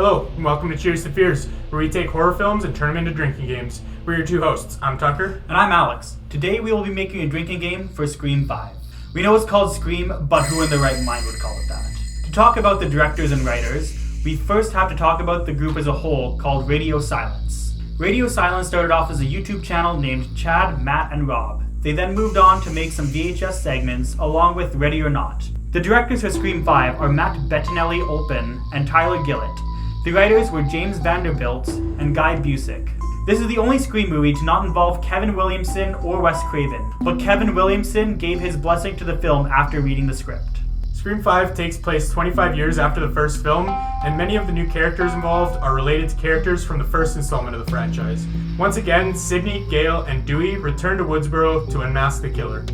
Hello, and welcome to Cheers to Fears, where we take horror films and turn them into drinking games. We're your two hosts. I'm Tucker. And I'm Alex. Today we will be making a drinking game for Scream 5. We know it's called Scream, but who in their right mind would call it that? To talk about the directors and writers, we first have to talk about the group as a whole, called Radio Silence. Radio Silence started off as a YouTube channel named Chad, Matt, and Rob. They then moved on to make some VHS segments, along with Ready or Not. The directors for Scream 5 are Matt Bettinelli-Olpin and Tyler Gillett. The writers were James Vanderbilt and Guy Busick. This is the only Scream movie to not involve Kevin Williamson or Wes Craven, but Kevin Williamson gave his blessing to the film after reading the script. Scream 5 takes place 25 years after the first film, and many of the new characters involved are related to characters from the first installment of the franchise. Once again, Sidney, Gale, and Dewey return to Woodsboro to unmask the killer.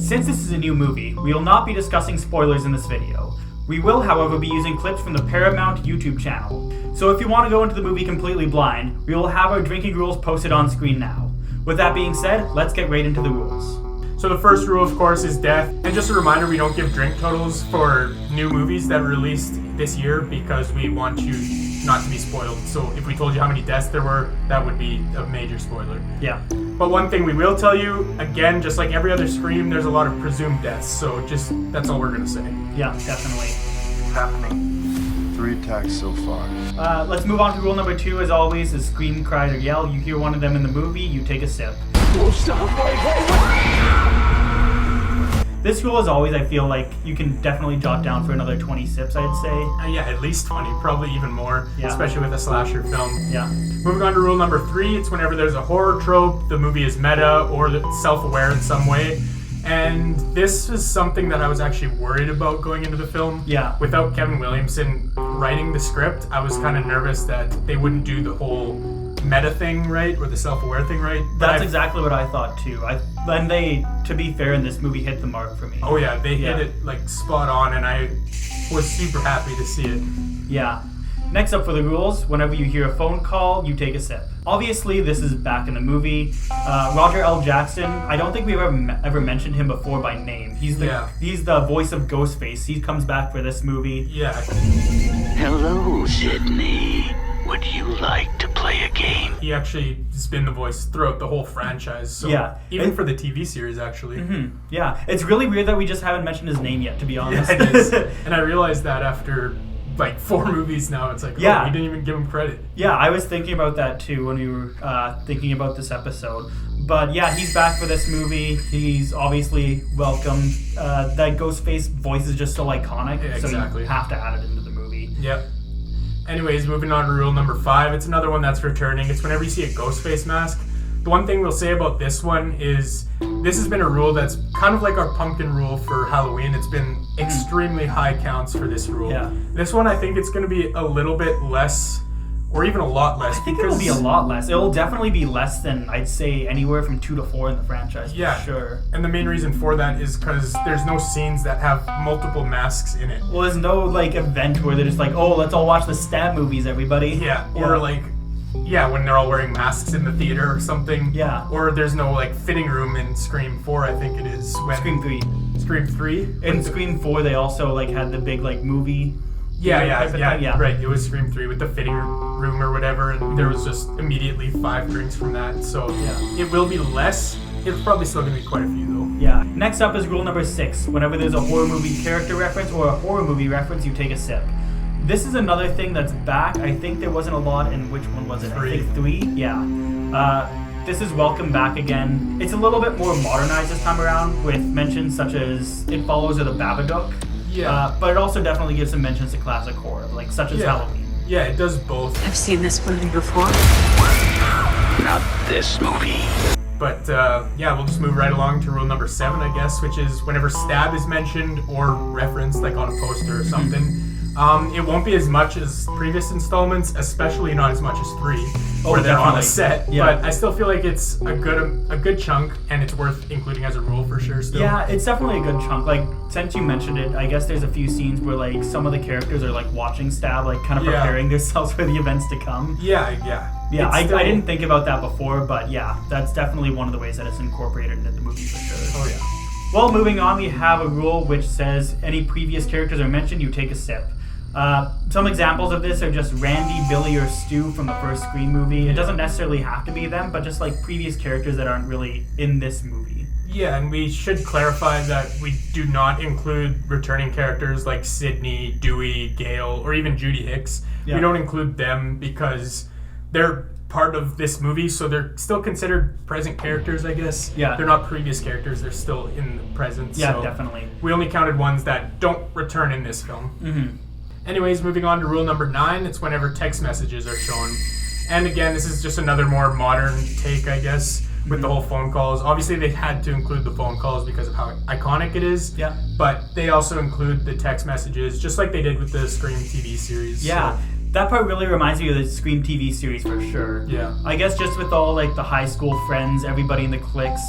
Since this is a new movie, we will not be discussing spoilers in this video. We will, however, be using clips from the Paramount YouTube channel. So if you want to go into the movie completely blind, we will have our drinking rules posted on screen now. With that being said, let's get right into the rules. So the first rule, of course, is death. And just a reminder, we don't give drink totals for new movies that were released this year because we want you not to be spoiled. So if we told you how many deaths there were, that would be a major spoiler. Yeah. But one thing we will tell you, again, just like every other Scream, there's a lot of presumed deaths. So that's all we're going to say. Yeah, definitely. Happening. 3 attacks so far. Let's move on to rule number 2, as always, is scream, cry, or yell. You hear one of them in the movie, you take a sip. Oh, stop, wait. This rule, as always, I feel like you can definitely jot down for another 20 sips, I'd say. Yeah, at least 20, probably even more, especially with a slasher film. Yeah. Moving on to rule number 3, it's whenever there's a horror trope, the movie is meta or self-aware in some way. And this is something that I was actually worried about going into the film. Yeah. Without Kevin Williamson writing the script, I was kind of nervous that they wouldn't do the whole meta thing right, or the self-aware thing right. That's exactly what I thought too. And they, to be fair, in this movie hit the mark for me. Oh yeah, they hit it like spot on, and I was super happy to see it. Yeah. Next up for the rules, whenever you hear a phone call, you take a sip. Obviously, this is back in the movie. Roger L. Jackson, I don't think we've ever mentioned him before by name. He's the voice of Ghostface. He comes back for this movie. Yeah. Hello, Sydney. Would you like to play a game? He actually has been the voice throughout the whole franchise. So even for the TV series, actually. Mm-hmm. Yeah. It's really weird that we just haven't mentioned his name yet, to be honest. Yeah, it is. And I realized that after like 4 movies now, it's like, we didn't even give him credit. Yeah, I was thinking about that too when we were thinking about this episode. But yeah, he's back for this movie. He's obviously welcome. That Ghostface voice is just so iconic, so you have to add it into the movie. Yep. Anyways, moving on to rule number 5. It's another one that's returning. It's whenever you see a Ghostface mask. The one thing we'll say about this one is this has been a rule that's kind of like our pumpkin rule for Halloween. It's been extremely high counts for this rule. Yeah. This one, I think it's going to be a little bit less, or even a lot less. I think it'll be a lot less. It'll definitely be less than, I'd say, anywhere from 2 to 4 in the franchise. Yeah, for sure. And the main reason for that is because there's no scenes that have multiple masks in it. Well, there's no like event where they're just like, oh, let's all watch the stab movies, everybody. Yeah. Or like, when they're all wearing masks in the theater or something. Yeah. Or there's no like fitting room in Scream 4, I think it is. Scream 3. Scream 3? In Scream 4, they also like had the big like movie. Yeah, right. It was Scream 3 with the fitting room or whatever, and there was just immediately 5 drinks from that. So it will be less. It's probably still going to be quite a few though. Yeah. Next up is rule number 6. Whenever there's a horror movie character reference or a horror movie reference, you take a sip. This is another thing that's back. I think there wasn't a lot in, which one was it? 3. I think 3? Yeah. This is welcome back again. It's a little bit more modernized this time around with mentions such as It Follows or The Babadook. Yeah. But it also definitely gives some mentions to classic horror, like such as Halloween. Yeah, it does both. I've seen this movie before. Not this movie. But we'll just move right along to rule number 7, I guess, which is whenever stab is mentioned or referenced, like on a poster or something. It won't be as much as previous installments, especially not as much as 3, where they're on a set. Yeah. But I still feel like it's a good chunk, and it's worth including as a rule for sure still. Yeah, it's definitely a good chunk. Like, since you mentioned it, I guess there's a few scenes where like some of the characters are like watching Stab, like kind of preparing themselves for the events to come. Yeah. Yeah, I didn't think about that before, but yeah, that's definitely one of the ways that it's incorporated into the movie for sure. Oh yeah. Well, moving on, we have a rule which says any previous characters are mentioned, you take a sip. Some examples of this are just Randy, Billy, or Stu from the first Scream movie. It doesn't necessarily have to be them, but just like previous characters that aren't really in this movie. Yeah, and we should clarify that we do not include returning characters like Sydney, Dewey, Gale, or even Judy Hicks. Yeah. We don't include them because they're part of this movie, so they're still considered present characters, I guess. Yeah. They're not previous characters, they're still in the present. Yeah, so definitely. We only counted ones that don't return in this film. Mm-hmm. Anyways, moving on to rule number 9, it's whenever text messages are shown. And again, this is just another more modern take, I guess, with the whole phone calls. Obviously, they had to include the phone calls because of how iconic it is. Yeah. But they also include the text messages, just like they did with the Scream TV series. Yeah. So, that part really reminds me of the Scream TV series for sure. yeah. I guess just with all like the high school friends, everybody in the cliques,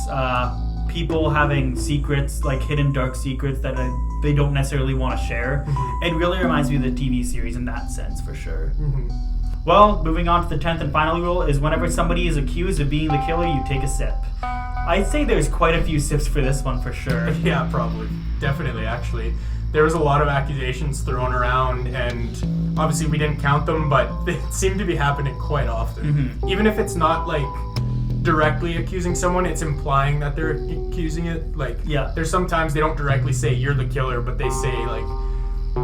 people having secrets, like hidden dark secrets that they don't necessarily want to share. Mm-hmm. It really reminds me of the TV series in that sense for sure. Mm-hmm. Well, moving on to the 10th and final rule is whenever somebody is accused of being the killer, you take a sip. I'd say there's quite a few sips for this one for sure. Yeah, probably. Definitely, actually. There was a lot of accusations thrown around, and obviously we didn't count them, but they seem to be happening quite often. Mm-hmm. Even if it's not, like, directly accusing someone, it's implying that they're accusing it. Like, Yeah. there's sometimes they don't directly say, you're the killer, but they say, like,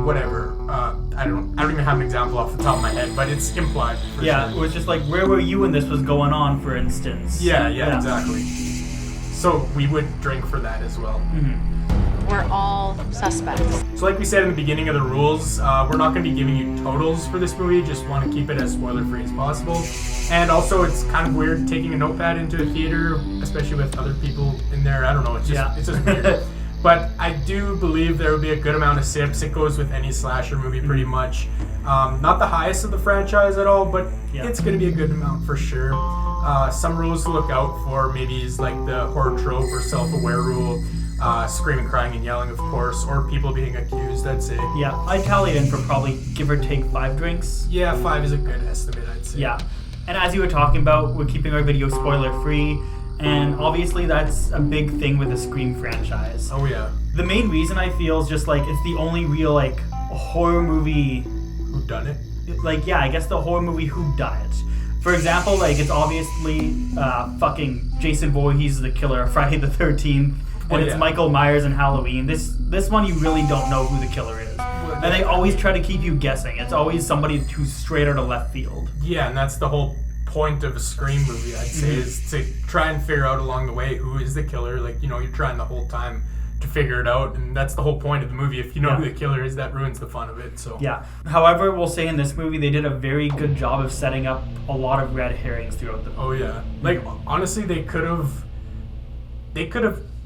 whatever. I don't even have an example off the top of my head, but it's implied for Yeah, sure. it was just like, where were you when this was going on, for instance? Yeah, exactly. So we would drink for that as well. We're all suspects. So like we said in the beginning of the rules, we're not going to be giving you totals for this movie, just want to keep it as spoiler-free as possible. And also it's kind of weird taking a notepad into a theater, especially with other people in there. I don't know, it's just weird. But I do believe there will be a good amount of sips. It goes with any slasher movie pretty much. Not the highest of the franchise at all, but it's going to be a good amount for sure. Some rules to look out for maybe is like the horror trope or self-aware rule. Screaming, crying, and yelling, of course, or people being accused, I'd say. Yeah, I tallied in for probably give or take 5 drinks. Yeah, 5 is a good estimate, I'd say. Yeah, and as you were talking about, we're keeping our video spoiler-free, and obviously that's a big thing with the Scream franchise. Oh, yeah. The main reason I feel is just like it's the only real like horror movie. Who done it? Like, yeah, I guess the horror movie whodunit. For example, like it's obviously fucking Jason Voorhees the killer of Friday the 13th. And it's Michael Myers and Halloween. This one you really don't know who the killer is. And they always try to keep you guessing. It's always somebody who's straight out of left field. Yeah, and that's the whole point of a Scream movie, I'd say, is to try and figure out along the way who is the killer. Like, you're trying the whole time to figure it out, and that's the whole point of the movie. If you know who the killer is, that ruins the fun of it. So yeah. However, we'll say in this movie they did a very good job of setting up a lot of red herrings throughout the movie. Oh yeah. Like honestly, they could have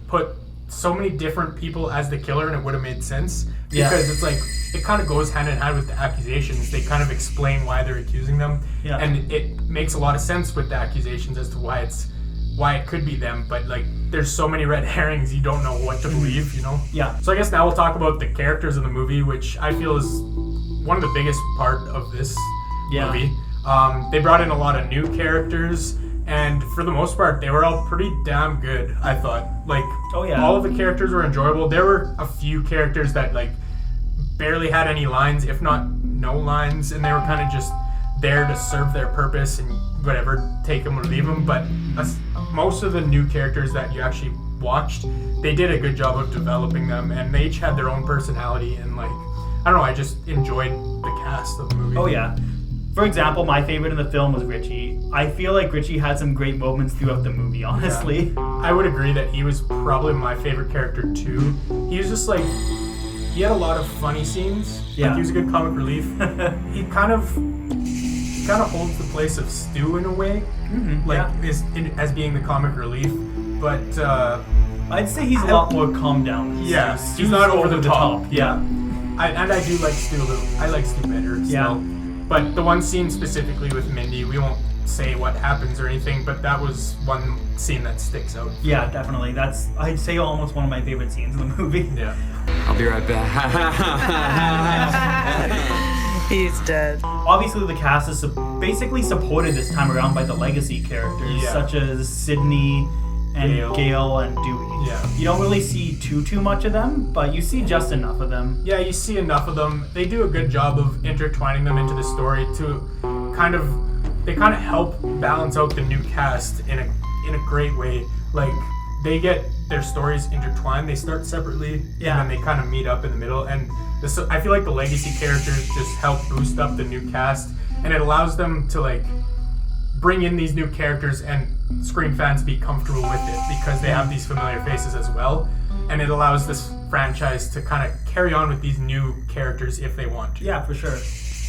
put so many different people as the killer and it would have made sense, because it's like it kind of goes hand in hand with the accusations. They kind of explain why they're accusing them, and it makes a lot of sense with the accusations as to why it could be them. But like there's so many red herrings, you don't know what to believe, Yeah. So I guess now we'll talk about the characters in the movie, which I feel is one of the biggest part of this movie. They brought in a lot of new characters, and for the most part, they were all pretty damn good, I thought. Like, all of the characters were enjoyable. There were a few characters that, like, barely had any lines, if not no lines, and they were kind of just there to serve their purpose and whatever, take them or leave them. But most of the new characters that you actually watched, they did a good job of developing them, and they each had their own personality, and, like, I don't know, I just enjoyed the cast of the movie. Oh, yeah. For example, my favorite in the film was Richie. I feel like Richie had some great moments throughout the movie, honestly. Yeah. I would agree that he was probably my favorite character too. He was just like, he had a lot of funny scenes. Yeah. Like, he was a good comic relief. he kind of holds the place of Stu in a way, as being the comic relief. But I'd say he's a lot more calmed down. Yeah, Stu's he's not over the top. Yeah. I do like Stu a little. I like Stu better still. Yeah. But the one scene specifically with Mindy, we won't say what happens or anything, but that was one scene that sticks out. Yeah, definitely. That's, I'd say, almost one of my favorite scenes in the movie. Yeah. I'll be right back. He's dead. Obviously, the cast is basically supported this time around by the legacy characters, such as Sydney, and Gale and Dewey. Yeah. You don't really see too much of them, but you see just enough of them. Yeah, you see enough of them. They do a good job of intertwining them into the story to kind of help balance out the new cast in a great way. Like, they get their stories intertwined. They start separately, Yeah. and then they kind of meet up in the middle. And I feel like the legacy characters just help boost up the new cast, and it allows them to like bring in these new characters and Scream fans be comfortable with it because they have these familiar faces as well, and it allows this franchise to kind of carry on with these new characters if they want to. Yeah, for sure.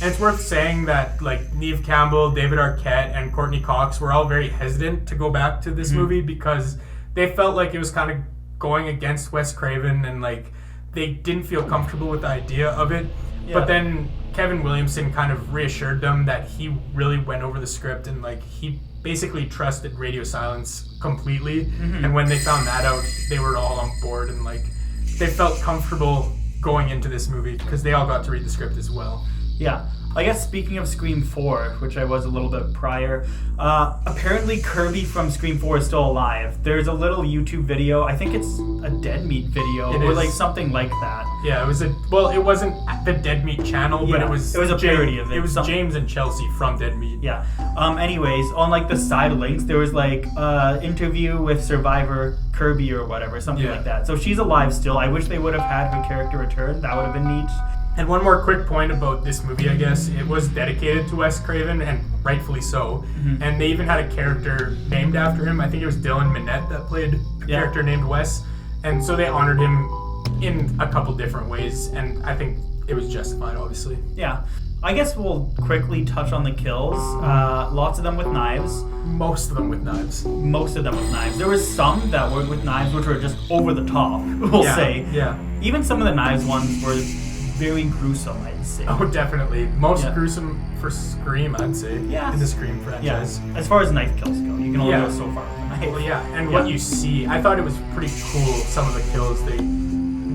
And it's worth saying that like Neve Campbell, David Arquette, and Courtney Cox were all very hesitant to go back to this movie because they felt like it was kind of going against Wes Craven, and like they didn't feel comfortable with the idea of it. Yeah. But then Kevin Williamson kind of reassured them that he really went over the script and like he basically trusted Radio Silence completely. And when they found that out, they were all on board, and like they felt comfortable going into this movie because they all got to read the script as well. Yeah. I guess speaking of Scream 4, which I was a little bit prior, apparently Kirby from Scream 4 is still alive. There's a little YouTube video, I think it's a Dead Meat video, It or is. like something like that. Yeah, it wasn't at the Dead Meat channel, but Yeah, it was a parody of it. It was James and Chelsea from Dead Meat. Yeah. Anyways, on like the side links, there was like interview with survivor Kirby or whatever, something Yeah. like that. So she's alive still. I wish they would have had her character return. That would have been neat. And one more quick point about this movie, I guess. It was dedicated to Wes Craven, and rightfully so. And they even had a character named after him. I think it was Dylan Minnette that played a character named Wes. And so they honored him in a couple different ways, and I think it was justified, obviously. Yeah. I guess we'll quickly touch on the kills. Lots of them with knives. Most of them with knives. Most of them with knives. There was some that were with knives which were just over the top, we'll say. Yeah. Even some of the knives ones were very gruesome, I'd say. Oh, definitely. Most Yeah. gruesome for Scream, I'd say. Yeah. In the Scream Yeah. franchise. As far as knife kills go, you can only Yeah. go so far with a knife. Well, yeah, and what you see, I thought it was pretty cool, some of the kills.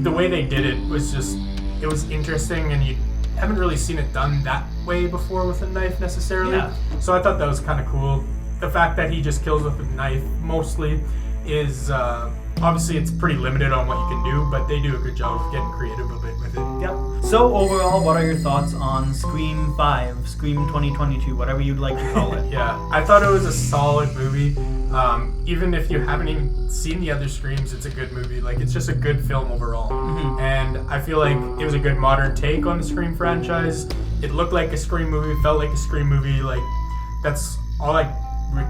The way they did it was just, it was interesting, and you haven't really seen it done that way before with a knife necessarily. Yeah. So I thought that was kind of cool. The fact that he just kills with a knife mostly is, obviously it's pretty limited on what you can do, but they do a good job of getting creative a bit with it. Yep. So overall, what are your thoughts on Scream 5, Scream 2022, whatever you'd like to call it? Yeah, I thought it was a solid movie. Even if you haven't even seen the other Screams, it's a good movie. Like, it's just a good film overall. And I feel like it was a good modern take on the Scream franchise. It looked like a Scream movie, felt like a Scream movie. Like, that's all I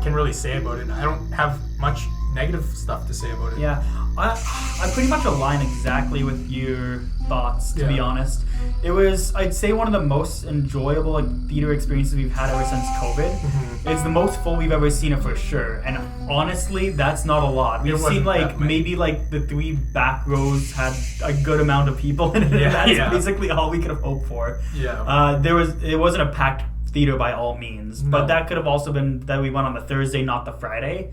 can really say about it. I don't have much negative stuff to say about it. Yeah, I pretty much align exactly with your thoughts, to be Yeah. honest. It was, I'd say, one of the most enjoyable theater experiences we've had ever since COVID. It's the most full we've ever seen it for sure, and honestly, that's not a lot. We've wasn't seen that like many. maybe like the 3 back rows had a good amount of people in it, and that's basically all we could have hoped for. Yeah. It wasn't a packed theater by all means, but No. that could have also been that we went on the Thursday, not the Friday.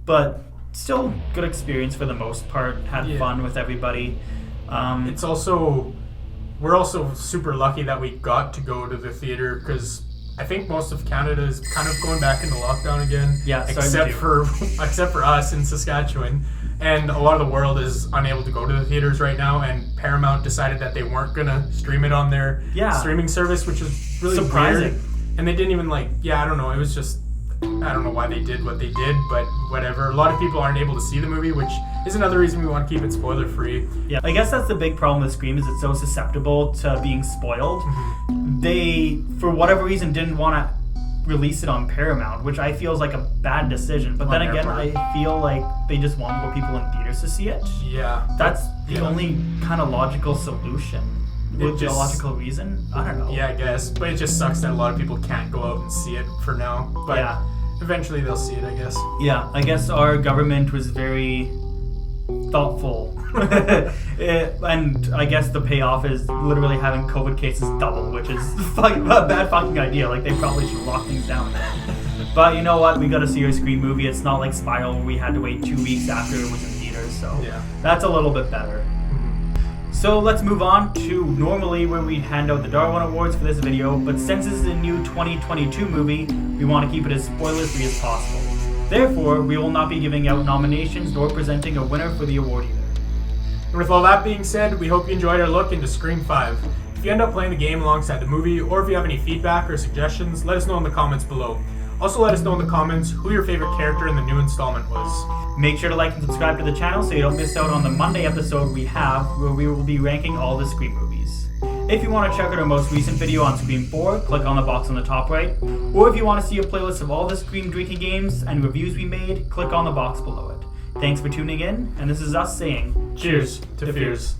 But still, good experience for the most part. Had Yeah. fun with everybody. It's also, we're also super lucky that we got to go to the theater because I think most of Canada is kind of going back into lockdown again. Yeah, starting except to. except for us in Saskatchewan, and a lot of the world is unable to go to the theaters right now. And Paramount decided that they weren't gonna stream it on their streaming service, which is really Surprising. weird. And they didn't even I don't know. It was just, I don't know why they did what they did, but whatever. A lot of people aren't able to see the movie, which is another reason we want to keep it spoiler free. Yeah, I guess that's the big problem with Scream, is it's so susceptible to being spoiled. They, for whatever reason, didn't want to release it on Paramount, which I feel is like a bad decision. But then their again, part. I feel like they just want more people in theaters to see it. Yeah, That's the yeah. only kind of logical solution. With the just- logical reason? I don't know. Yeah, I guess. But it just sucks that a lot of people can't go out and see it for now. But Yeah. eventually they'll see it, I guess. Yeah, I guess our government was very thoughtful. And I guess the payoff is literally having COVID cases double, which is a bad fucking idea. Like, they probably should lock things down. But you know what? We got to see our Scream movie. It's not like Spiral where we had to wait 2 weeks after it was in theaters, so Yeah. that's a little bit better. So let's move on to normally where we hand out the Darwin Awards for this video, but since this is a new 2022 movie, we want to keep it as spoiler-free as possible. Therefore, we will not be giving out nominations nor presenting a winner for the award either. And with all that being said, we hope you enjoyed our look into Scream 5. If you end up playing the game alongside the movie, or if you have any feedback or suggestions, let us know in the comments below. Also let us know in the comments who your favorite character in the new installment was. Make sure to like and subscribe to the channel so you don't miss out on the Monday episode we have, where we will be ranking all the Scream movies. If you want to check out our most recent video on Scream 4, click on the box on the top right. Or if you want to see a playlist of all the Scream drinking games and reviews we made, click on the box below it. Thanks for tuning in, and this is us saying, Cheers to fears.